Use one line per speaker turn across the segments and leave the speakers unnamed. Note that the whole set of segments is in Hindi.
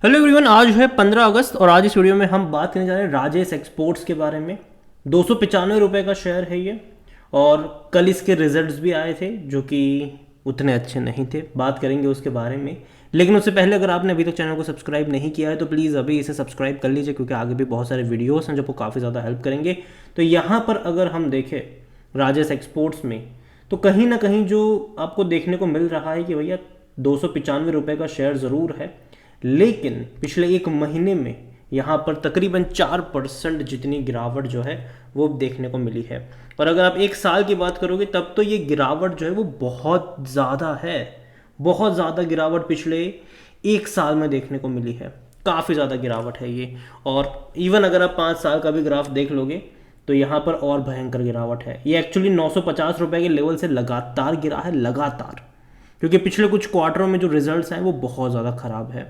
हेलो एवरीवन, आज है 15 अगस्त और आज इस वीडियो में हम बात करने जा रहे हैं राजेश एक्सपोर्ट्स के बारे में। 295 रुपये का शेयर है ये। और कल इसके रिजल्ट्स भी आए थे जो कि उतने अच्छे नहीं थे, बात करेंगे उसके बारे में। लेकिन उससे पहले अगर आपने अभी तक चैनल को सब्सक्राइब नहीं किया है तो प्लीज़ अभी इसे सब्सक्राइब कर लीजिए, क्योंकि आगे भी बहुत सारे वीडियोस हैं जो आपको काफ़ी ज़्यादा हेल्प करेंगे। तो यहाँ पर अगर हम देखें राजेश एक्सपोर्ट्स में, तो कहीं ना कहीं जो आपको देखने को मिल रहा है कि भैया 295 रुपये का शेयर ज़रूर है, लेकिन पिछले एक महीने में यहाँ पर तकरीबन 4% जितनी गिरावट जो है वो देखने को मिली है। और अगर आप एक साल की बात करोगे तब तो ये गिरावट जो है वो बहुत ज़्यादा है। बहुत ज़्यादा गिरावट पिछले एक साल में देखने को मिली है, काफ़ी ज़्यादा गिरावट है ये। और इवन अगर आप 5 साल का भी ग्राफ देख लोगे तो यहाँ पर और भयंकर गिरावट है। ये एक्चुअली 950 रुपये के लेवल से लगातार गिरा है, लगातार, क्योंकि पिछले कुछ क्वार्टरों में जो रिजल्ट्स हैं वो बहुत ज़्यादा ख़राब है।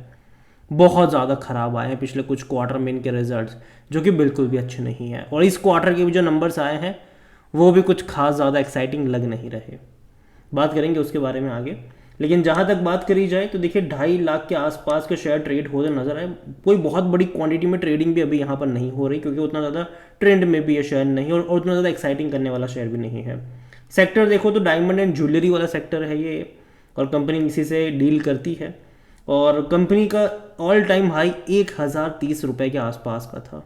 बहुत ज़्यादा ख़राब आए हैं पिछले कुछ क्वार्टर में इनके रिजल्ट्स, जो कि बिल्कुल भी अच्छे नहीं हैं। और इस क्वार्टर के भी जो नंबर्स आए हैं वो भी कुछ खास ज़्यादा एक्साइटिंग लग नहीं रहे। बात करेंगे उसके बारे में आगे। लेकिन जहाँ तक बात करी जाए तो देखिए 2.5 लाख के आसपास के शेयर ट्रेड होते नजर आए। कोई बहुत बड़ी क्वांटिटी में ट्रेडिंग भी अभी यहाँ पर नहीं हो रही, क्योंकि उतना ज़्यादा ट्रेंड में भी ये शेयर नहीं और उतना ज़्यादा एक्साइटिंग करने वाला शेयर भी नहीं है। सेक्टर देखो तो डायमंड एंड ज्वेलरी वाला सेक्टर है ये, और कंपनी इसी से डील करती है। और कंपनी का ऑल टाइम हाई 1030 रुपये के आसपास का था,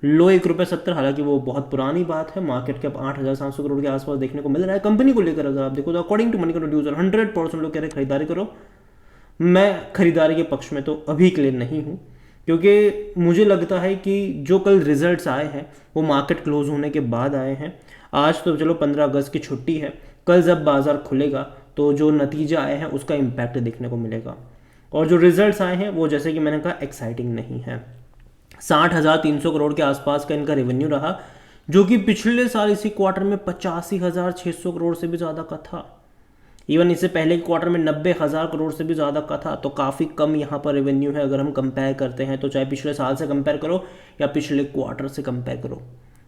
लो 1 रुपये 70। हालांकि वो बहुत पुरानी बात है, मार्केट कैप 8700 करोड़ के आसपास देखने को मिल रहा है कंपनी को लेकर। अगर आप देखो तो अकॉर्डिंग टू मनी प्रोड्यूसर 100% लोग कह रहे खरीदारी करो। मैं खरीदारी के पक्ष में तो अभी के लिए नहीं हूँ, क्योंकि मुझे लगता है कि जो कल रिजल्ट्स आए हैं वो मार्केट क्लोज होने के बाद आए हैं। आज तो चलो 15 अगस्त की छुट्टी है, कल जब बाजार खुलेगा तो जो नतीजा आए हैं उसका इम्पैक्ट देखने को मिलेगा। और जो रिजल्ट्स आए हैं वो, जैसे कि मैंने कहा, एक्साइटिंग नहीं है। 60,300 करोड़ के आसपास का इनका रेवेन्यू रहा, जो कि पिछले साल इसी क्वार्टर में 85,600 करोड़ से भी ज़्यादा का था। इवन इससे पहले के क्वार्टर में 90,000 करोड़ से भी ज़्यादा का था। तो काफ़ी कम यहाँ पर रेवेन्यू है अगर हम कंपेयर करते हैं तो, चाहे पिछले साल से कंपेयर करो या पिछले क्वार्टर से कंपेयर करो,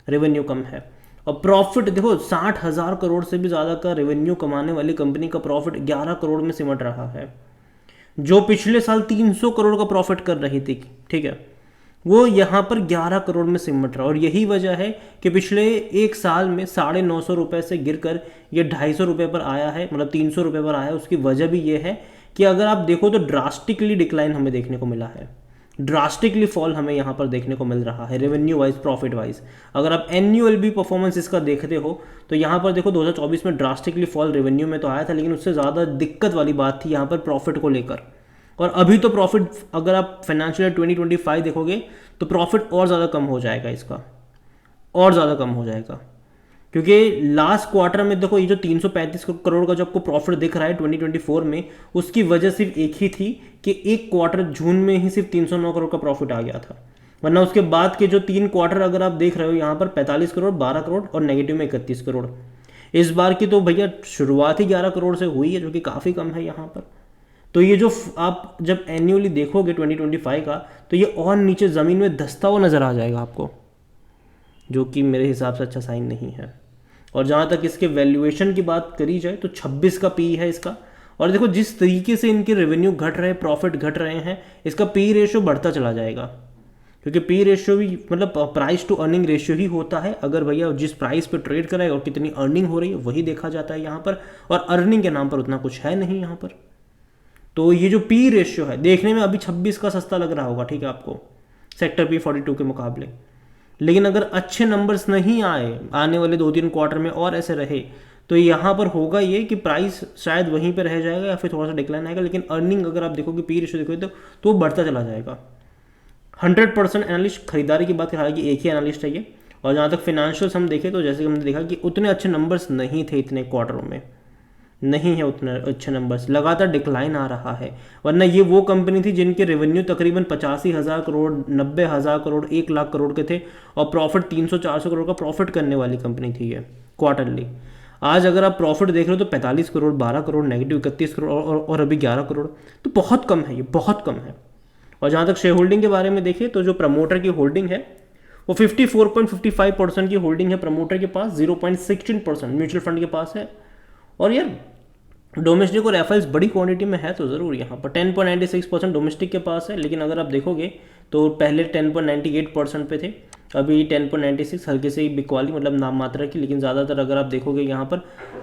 रेवेन्यू कम है। और प्रॉफिट देखो, 60,000 करोड़ से भी ज़्यादा का रेवेन्यू कमाने वाली कंपनी का प्रॉफिट 11 करोड़ में सिमट रहा है। जो पिछले साल 300 करोड़ का प्रॉफिट कर रही थी, ठीक है, वो यहाँ पर 11 करोड़ में सिमट रहा। और यही वजह है कि पिछले एक साल में 950 रुपये से गिरकर ये 250 रुपये पर आया है, मतलब 300 रुपये पर आया है। उसकी वजह भी ये है कि अगर आप देखो तो ड्रास्टिकली डिक्लाइन हमें देखने को मिला है, ड्रास्टिकली फॉल हमें यहाँ पर देखने को मिल रहा है रेवेन्यू वाइज, प्रॉफिट वाइज। अगर आप एनुअल भी परफॉर्मेंस इसका देखते हो तो यहाँ पर देखो 2024 में ड्रास्टिकली फॉल रेवेन्यू में तो आया था, लेकिन उससे ज़्यादा दिक्कत वाली बात थी यहाँ पर प्रॉफिट को लेकर। और अभी तो प्रॉफिट, अगर आप फाइनेंशियल ईयर 2025 देखोगे तो प्रॉफिट और ज़्यादा कम हो जाएगा इसका, और ज़्यादा कम हो जाएगा। क्योंकि लास्ट क्वार्टर में देखो, ये जो 335 करोड़ का जो आपको प्रॉफिट दिख रहा है 2024 में, उसकी वजह सिर्फ एक ही थी कि एक क्वार्टर जून में ही सिर्फ 309 करोड़ का प्रॉफिट आ गया था। वरना उसके बाद के जो 3 क्वार्टर अगर आप देख रहे हो, यहाँ पर 45 करोड़, 12 करोड़ और नेगेटिव में 31 करोड़। इस बार की तो भैया शुरुआत ही 11 करोड़ से हुई है, जो कि काफ़ी कम है यहाँ पर। तो ये जो आप जब एन्युअली देखोगे 2025 का, तो ये और नीचे ज़मीन में धंसता हुआ नज़र आ जाएगा आपको, जो कि मेरे हिसाब से अच्छा साइन नहीं है। और जहाँ तक इसके वैल्यूएशन की बात करी जाए तो 26 का पी है इसका। और देखो जिस तरीके से इनके रेवेन्यू घट रहे हैं, प्रॉफिट घट रहे हैं, इसका पी रेशियो बढ़ता चला जाएगा। क्योंकि पी रेशियो भी मतलब प्राइस टू अर्निंग रेशियो ही होता है। अगर भैया जिस प्राइस पे ट्रेड कर रहा है और कितनी अर्निंग हो रही है वही देखा जाता है यहाँ पर, और अर्निंग के नाम पर उतना कुछ है नहीं यहाँ पर। तो ये जो पी रेशियो है, देखने में अभी 26 का सस्ता लग रहा होगा, ठीक है, आपको सेक्टर पी 42 के मुकाबले। लेकिन अगर अच्छे नंबर्स नहीं आए आने वाले 2-3 क्वार्टर में और ऐसे रहे, तो यहाँ पर होगा ये कि प्राइस शायद वहीं पर रह जाएगा या फिर थोड़ा सा डिक्लाइन आएगा। लेकिन अर्निंग अगर आप देखोगे, पी रेशियो देखोगे तो वो बढ़ता चला जाएगा। 100% एनालिस्ट खरीदारी की बात कर, हालांकि एक ही एनालिस्ट है ये। और जहाँ तक फिनेंशियल्स हम देखें तो जैसे कि हमने देखा कि उतने अच्छे नंबर्स नहीं थे, इतने क्वार्टरों में नहीं है उतने अच्छे नंबर्स, लगातार डिक्लाइन आ रहा है। वरना ये वो कंपनी थी जिनके रेवेन्यू तकरीबन 85,000 करोड़, 90,000 करोड़, 1 लाख करोड़ के थे, और प्रॉफिट 300-400 करोड़ का प्रॉफिट करने वाली कंपनी थी ये क्वार्टरली। आज अगर आप प्रॉफिट देख रहे हो तो 45 करोड़, 12 करोड़, नेगेटिव 31 करोड़ और अभी 11 करोड़, तो बहुत कम है, ये बहुत कम है। और जहाँ तक शेयर होल्डिंग के बारे में देखिए तो जो प्रमोटर की होल्डिंग है वो 54.55% की होल्डिंग है प्रमोटर के पास, 0.16% म्यूचुअल फंड के पास है। और यार डोमेस्टिक और एफआईज बड़ी क्वांटिटी में है तो ज़रूर यहाँ पर 10.96% डोमेस्टिक के पास है, लेकिन अगर आप देखोगे तो पहले 10.98% पे थे, अभी 10.96, हल्के से ही बिकवाली मतलब नाम मात्रा की, लेकिन ज़्यादातर अगर आप देखोगे यहाँ पर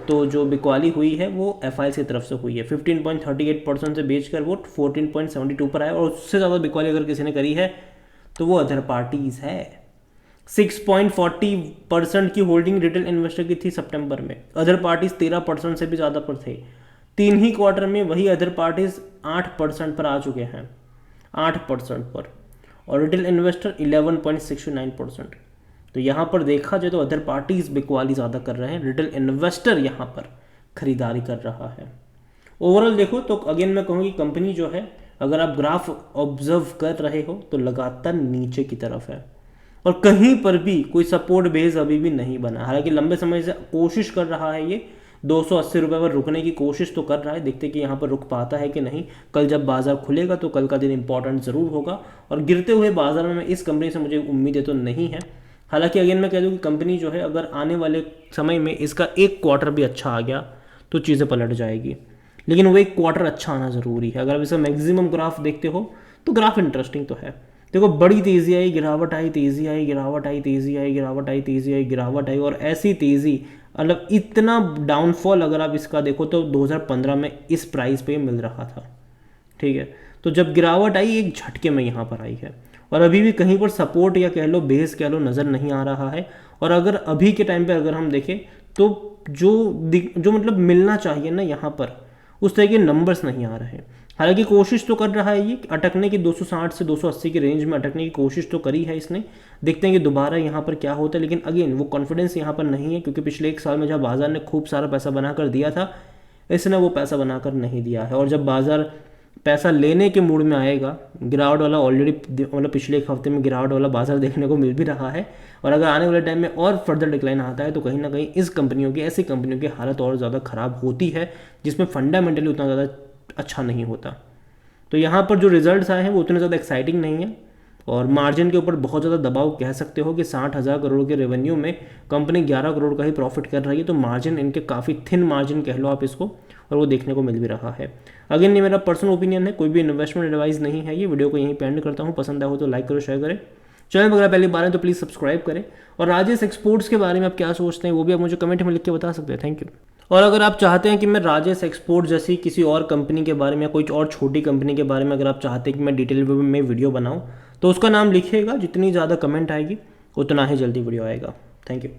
तो जो बिकवाली हुई है वो एफआईज की तरफ से हुई है। 15.38% से बेचकर वो 14.72 पर आया, और उससे ज़्यादा बिकवाली अगर किसी ने करी है तो वो अदर पार्टीज़ है। 6.40% की होल्डिंग रिटेल इन्वेस्टर की थी सितंबर में, अदर पार्टीज 13% से भी ज़्यादा पर थे। 3 ही क्वार्टर में वही अदर पार्टीज 8% पर आ चुके हैं, 8% पर, और रिटेल इन्वेस्टर 11.69%। तो यहाँ पर देखा जाए तो अदर पार्टीज बिकवाली ज़्यादा कर रहे हैं, रिटेल इन्वेस्टर यहाँ पर खरीदारी कर रहा है। ओवरऑल देखो तो अगेन मैं कहूँगी कंपनी जो है, अगर आप ग्राफ ऑब्जर्व कर रहे हो तो लगातार नीचे की तरफ है, और कहीं पर भी कोई सपोर्ट बेस अभी भी नहीं बना। हालांकि लंबे समय से कोशिश कर रहा है ये, 280 रुपये पर रुकने की कोशिश तो कर रहा है, देखते कि यहाँ पर रुक पाता है कि नहीं। कल जब बाजार खुलेगा तो कल का दिन इंपॉर्टेंट ज़रूर होगा, और गिरते हुए बाजार में इस कंपनी से मुझे उम्मीदें तो नहीं है। हालांकि अगेन मैं कह दूँ कि कंपनी जो है अगर आने वाले समय में इसका एक क्वार्टर भी अच्छा आ गया तो चीज़ें पलट जाएगी, लेकिन वो एक क्वार्टर अच्छा आना ज़रूरी है। अगर आप इसका मैक्सिमम ग्राफ देखते हो तो ग्राफ इंटरेस्टिंग तो है। देखो बड़ी तेज़ी आई, गिरावट आई, तेज़ी आई, गिरावट आई, तेज़ी आई, गिरावट आई, तेज़ी आई, गिरावट आई, और ऐसी तेज़ी मतलब इतना डाउनफॉल अगर आप इसका देखो तो 2015 में इस प्राइस पे मिल रहा था, ठीक है। तो जब गिरावट आई एक झटके में यहाँ पर आई है, और अभी भी कहीं पर सपोर्ट या कह लो बेस कह लो नज़र नहीं आ रहा है। और अगर अभी के टाइम पे अगर हम देखें तो जो मतलब मिलना चाहिए ना यहाँ पर, उस तरह के नंबर्स नहीं आ रहे। हालांकि कोशिश तो कर रहा है ये अटकने की, 260 से 280 की रेंज में अटकने की कोशिश तो करी है इसने। देखते हैं कि दोबारा यहाँ पर क्या होता है, लेकिन अगेन वो कॉन्फिडेंस यहाँ पर नहीं है, क्योंकि पिछले एक साल में जब बाजार ने खूब सारा पैसा बनाकर दिया था, इसने वो पैसा बनाकर नहीं दिया है। और जब बाजार पैसा लेने के मूड में आएगा, गिरावट वाला ऑलरेडी मतलब पिछले एक हफ्ते में गिरावट वाला बाजार देखने को मिल भी रहा है, और अगर आने वाले टाइम में और फर्दर डिक्लाइन आता है तो कहीं ना कहीं इस कंपनियों की, ऐसी कंपनियों की हालत और ज़्यादा ख़राब होती है जिसमें फंडामेंटली उतना ज़्यादा अच्छा नहीं होता। तो यहाँ पर जो रिजल्ट्स आए हैं वो उतने ज़्यादा एक्साइटिंग नहीं है, और मार्जिन के ऊपर बहुत ज़्यादा दबाव कह सकते हो कि 60,000 करोड़ के रेवेन्यू में कंपनी 11 करोड़ का ही प्रॉफिट कर रही है, तो मार्जिन इनके काफ़ी थिन मार्जिन कह लो आप इसको, और वो देखने को मिल भी रहा है। अगेन ये मेरा पर्सनल ओपिनियन है, कोई भी इन्वेस्टमेंट एडवाइस नहीं है। ये वीडियो को यहीं पे एंड करता हूँ, पसंद आया हो तो लाइक करो, शेयर करें, चैनल वगैरह पहली बार है तो प्लीज़ सब्सक्राइब करें। और राजेश एक्सपोर्ट्स के बारे में आप क्या सोचते हैं वो भी आप मुझे कमेंट में लिख के बता सकते हैं। Thank you. और अगर आप चाहते हैं कि मैं राजेश एक्सपोर्ट जैसी किसी और कंपनी के बारे में या कोई और छोटी कंपनी के बारे में अगर आप चाहते हैं कि मैं डिटेल में वीडियो बनाऊं, तो उसका नाम लिखिएगा। जितनी ज़्यादा कमेंट आएगी उतना ही जल्दी वीडियो आएगा। Thank you.